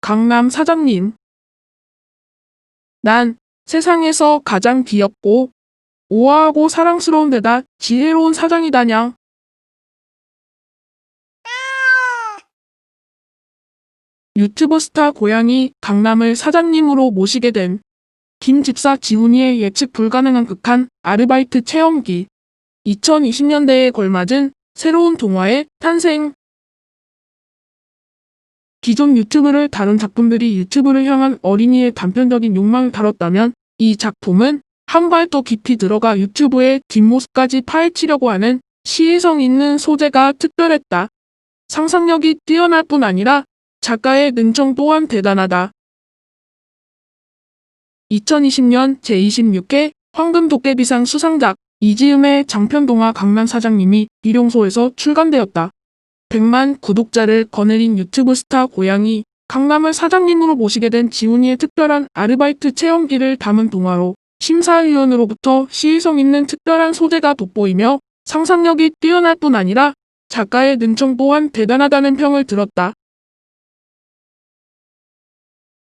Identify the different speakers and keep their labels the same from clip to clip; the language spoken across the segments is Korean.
Speaker 1: 강남 사장님. 난 세상에서 가장 귀엽고 우아하고 사랑스러운 데다 지혜로운 사장이다냥. 유튜버 스타 고양이 강남을 사장님으로 모시게 된 김 집사 지훈이의 예측 불가능한 극한 아르바이트 체험기. 2020년대에 걸맞은 새로운 동화의 탄생. 기존 유튜브를 다룬 작품들이 유튜브를 향한 어린이의 단편적인 욕망을 다뤘다면 이 작품은 한 발 더 깊이 들어가 유튜브의 뒷모습까지 파헤치려고 하는 시의성 있는 소재가 특별했다. 상상력이 뛰어날 뿐 아니라 작가의 능청 또한 대단하다. 2020년 제26회 황금도깨비상 수상작 이지음의 장편동화 강남 사장님이 일용소에서 출간되었다. 100만 구독자를 거느린 유튜브 스타 고양이 강남을 사장님으로 모시게 된 지훈이의 특별한 아르바이트 체험기를 담은 동화로 심사위원으로부터 시의성 있는 특별한 소재가 돋보이며 상상력이 뛰어날 뿐 아니라 작가의 능청 또한 대단하다는 평을 들었다.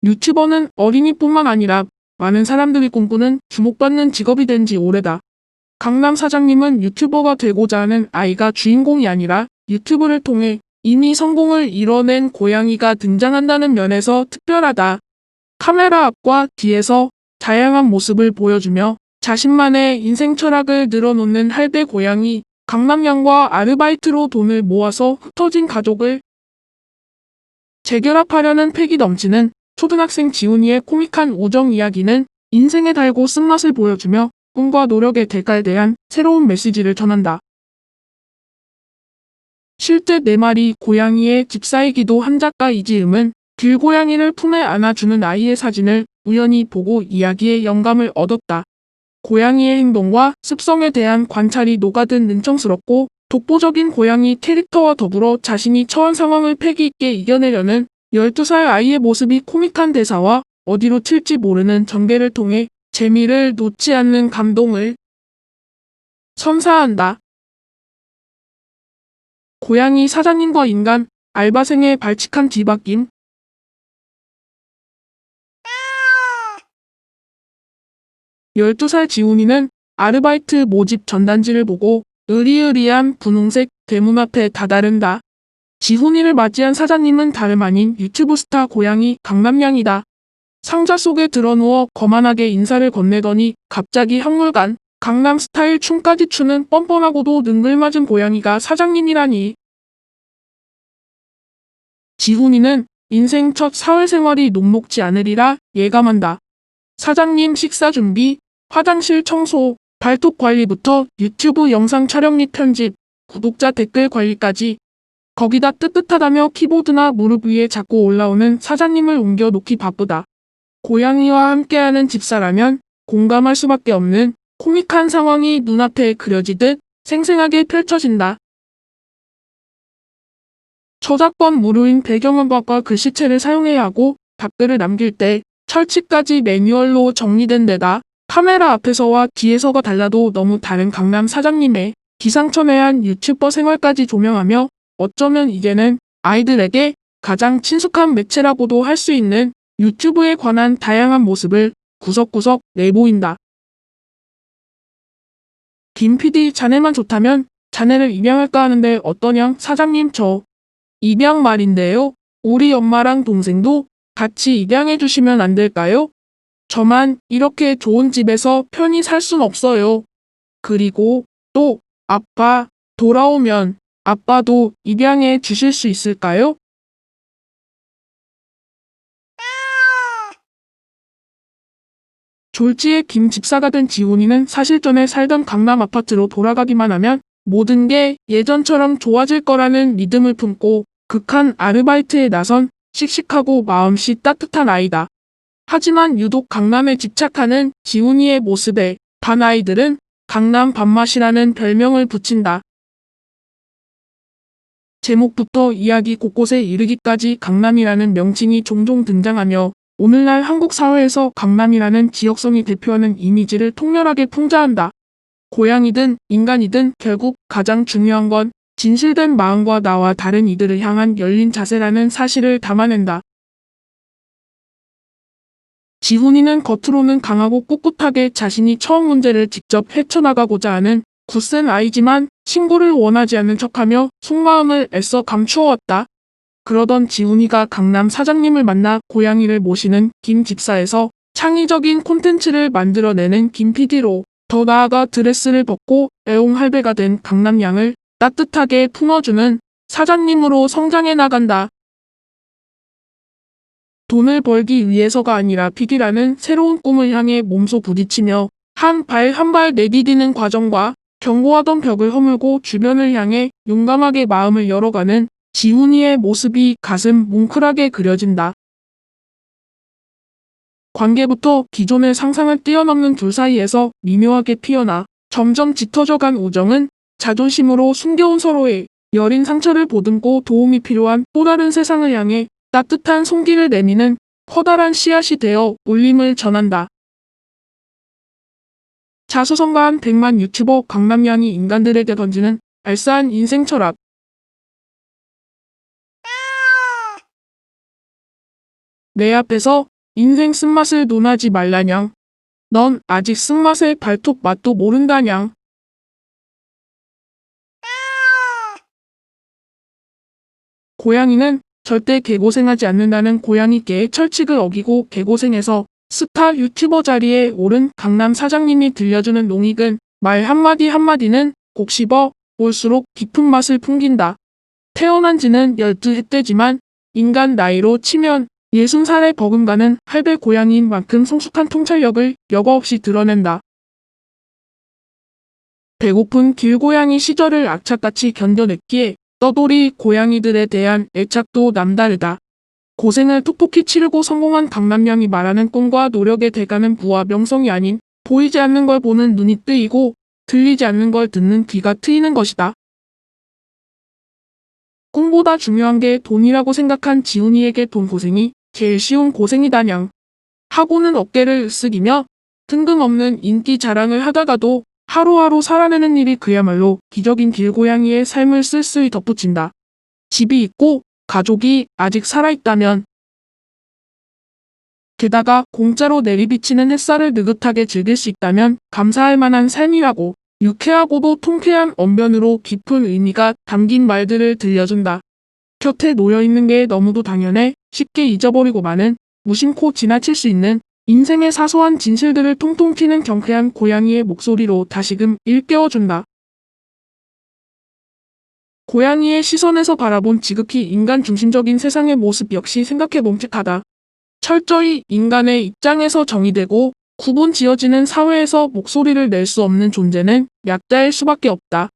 Speaker 1: 유튜버는 어린이뿐만 아니라 많은 사람들이 꿈꾸는 주목받는 직업이 된 지 오래다. 강남 사장님은 유튜버가 되고자 하는 아이가 주인공이 아니라 유튜브를 통해 이미 성공을 이뤄낸 고양이가 등장한다는 면에서 특별하다. 카메라 앞과 뒤에서 다양한 모습을 보여주며 자신만의 인생 철학을 늘어놓는 할배 고양이 강남양과 아르바이트로 돈을 모아서 흩어진 가족을 재결합하려는 패기 넘치는 초등학생 지훈이의 코믹한 우정 이야기는 인생의 달고 쓴맛을 보여주며 꿈과 노력의 대가에 대한 새로운 메시지를 전한다. 실제 4마리 고양이의 집사이기도 한 작가 이지음은 길고양이를 품에 안아주는 아이의 사진을 우연히 보고 이야기에 영감을 얻었다. 고양이의 행동과 습성에 대한 관찰이 녹아든 능청스럽고 독보적인 고양이 캐릭터와 더불어 자신이 처한 상황을 패기 있게 이겨내려는 12살 아이의 모습이 코믹한 대사와 어디로 튈지 모르는 전개를 통해 재미를 놓지 않는 감동을 선사한다. 고양이 사장님과 인간, 알바생의 발칙한 뒤바뀜. 12살 지훈이는 아르바이트 모집 전단지를 보고 으리으리한 분홍색 대문 앞에 다다른다. 지훈이를 맞이한 사장님은 다름 아닌 유튜브 스타 고양이 강남양이다. 상자 속에 들어누워 거만하게 인사를 건네더니 갑자기 한물간 강남 스타일 춤까지 추는 뻔뻔하고도 능글맞은 고양이가 사장님이라니. 지훈이는 인생 첫 사회생활이 녹록지 않으리라 예감한다. 사장님 식사 준비, 화장실 청소, 발톱 관리부터 유튜브 영상 촬영 및 편집, 구독자 댓글 관리까지 거기다 뜨뜻하다며 키보드나 무릎 위에 자꾸 올라오는 사장님을 옮겨놓기 바쁘다. 고양이와 함께하는 집사라면 공감할 수밖에 없는 코믹한 상황이 눈앞에 그려지듯 생생하게 펼쳐진다. 저작권 무료인 배경음악과 글씨체를 사용해야 하고 답글을 남길 때 철칙까지 매뉴얼로 정리된 데다 카메라 앞에서와 뒤에서가 달라도 너무 다른 강남 사장님의 기상천외한 유튜버 생활까지 조명하며 어쩌면 이제는 아이들에게 가장 친숙한 매체라고도 할 수 있는 유튜브에 관한 다양한 모습을 구석구석 내보인다. 김 PD 자네만 좋다면 자네를 입양할까 하는데 어떠냐 사장님 저 입양 말인데요. 우리 엄마랑 동생도 같이 입양해 주시면 안 될까요? 저만 이렇게 좋은 집에서 편히 살 순 없어요. 그리고 또 아빠 돌아오면 아빠도 입양해 주실 수 있을까요? 졸지에 김 집사가 된 지훈이는 사실 전에 살던 강남 아파트로 돌아가기만 하면 모든 게 예전처럼 좋아질 거라는 믿음을 품고 극한 아르바이트에 나선 씩씩하고 마음씨 따뜻한 아이다. 하지만 유독 강남에 집착하는 지훈이의 모습에 반 아이들은 강남 밥맛이라는 별명을 붙인다. 제목부터 이야기 곳곳에 이르기까지 강남이라는 명칭이 종종 등장하며 오늘날 한국 사회에서 강남이라는 지역성이 대표하는 이미지를 통렬하게 풍자한다. 고양이든 인간이든 결국 가장 중요한 건 진실된 마음과 나와 다른 이들을 향한 열린 자세라는 사실을 담아낸다. 지훈이는 겉으로는 강하고 꿋꿋하게 자신이 처한 문제를 직접 헤쳐나가고자 하는 굳센 아이지만 친구를 원하지 않는 척하며 속마음을 애써 감추어왔다. 그러던 지훈이가 강남 사장님을 만나 고양이를 모시는 김 집사에서 창의적인 콘텐츠를 만들어내는 김 PD로 더 나아가 드레스를 벗고 애옹할배가 된 강남양을 따뜻하게 품어주는 사장님으로 성장해 나간다. 돈을 벌기 위해서가 아니라 PD라는 새로운 꿈을 향해 몸소 부딪히며 한 발 한 발 내디디는 과정과 견고하던 벽을 허물고 주변을 향해 용감하게 마음을 열어가는 지훈이의 모습이 가슴 뭉클하게 그려진다. 관계부터 기존의 상상을 뛰어넘는 둘 사이에서 미묘하게 피어나 점점 짙어져간 우정은 자존심으로 숨겨온 서로의 여린 상처를 보듬고 도움이 필요한 또 다른 세상을 향해 따뜻한 손길을 내미는 커다란 씨앗이 되어 울림을 전한다. 자수성가한 100만 유튜버 강남양이 인간들에게 던지는 알싸한 인생 철학. 내 앞에서 인생 쓴맛을 논하지 말라냥. 넌 아직 쓴맛의 발톱 맛도 모른다냥. 고양이는 절대 개고생하지 않는다는 고양이계의 철칙을 어기고 개고생해서 스타 유튜버 자리에 오른 강남 사장님이 들려주는 농익은 말 한마디 한마디는 곡 씹어 볼수록 깊은 맛을 풍긴다. 태어난 지는 12해때지만 인간 나이로 치면 60살에 버금가는 할배 고양이인 만큼 성숙한 통찰력을 여과 없이 드러낸다. 배고픈 길고양이 시절을 악착같이 견뎌냈기에 떠돌이 고양이들에 대한 애착도 남다르다. 고생을 톡톡히 치르고 성공한 강남양이 말하는 꿈과 노력의 대가는 부와 명성이 아닌 보이지 않는 걸 보는 눈이 뜨이고 들리지 않는 걸 듣는 귀가 트이는 것이다. 꿈보다 중요한 게 돈이라고 생각한 지훈이에게 돈 고생이 제일 쉬운 고생이다냥. 하고는 어깨를 으쓱이며 뜬금없는 인기 자랑을 하다가도 하루하루 살아내는 일이 그야말로 기적인 길고양이의 삶을 쓸쓸히 덧붙인다. 집이 있고 가족이 아직 살아있다면, 게다가 공짜로 내리비치는 햇살을 느긋하게 즐길 수 있다면 감사할 만한 삶이라고 유쾌하고도 통쾌한 언변으로 깊은 의미가 담긴 말들을 들려준다. 곁에 놓여있는 게 너무도 당연해 쉽게 잊어버리고 마는 무심코 지나칠 수 있는 인생의 사소한 진실들을 통통 튀는 경쾌한 고양이의 목소리로 다시금 일깨워준다. 고양이의 시선에서 바라본 지극히 인간 중심적인 세상의 모습 역시 생각해 봄직하다. 철저히 인간의 입장에서 정의되고 구분 지어지는 사회에서 목소리를 낼 수 없는 존재는 약자일 수밖에 없다.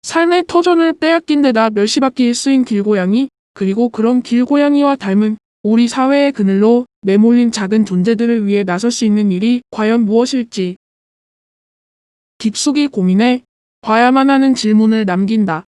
Speaker 1: 삶의 터전을 빼앗긴 데다 멸시받기에 쓰인 길고양이, 그리고 그런 길고양이와 닮은 우리 사회의 그늘로 내몰린 작은 존재들을 위해 나설 수 있는 일이 과연 무엇일지 깊숙이 고민해 봐야만 하는 질문을 남긴다.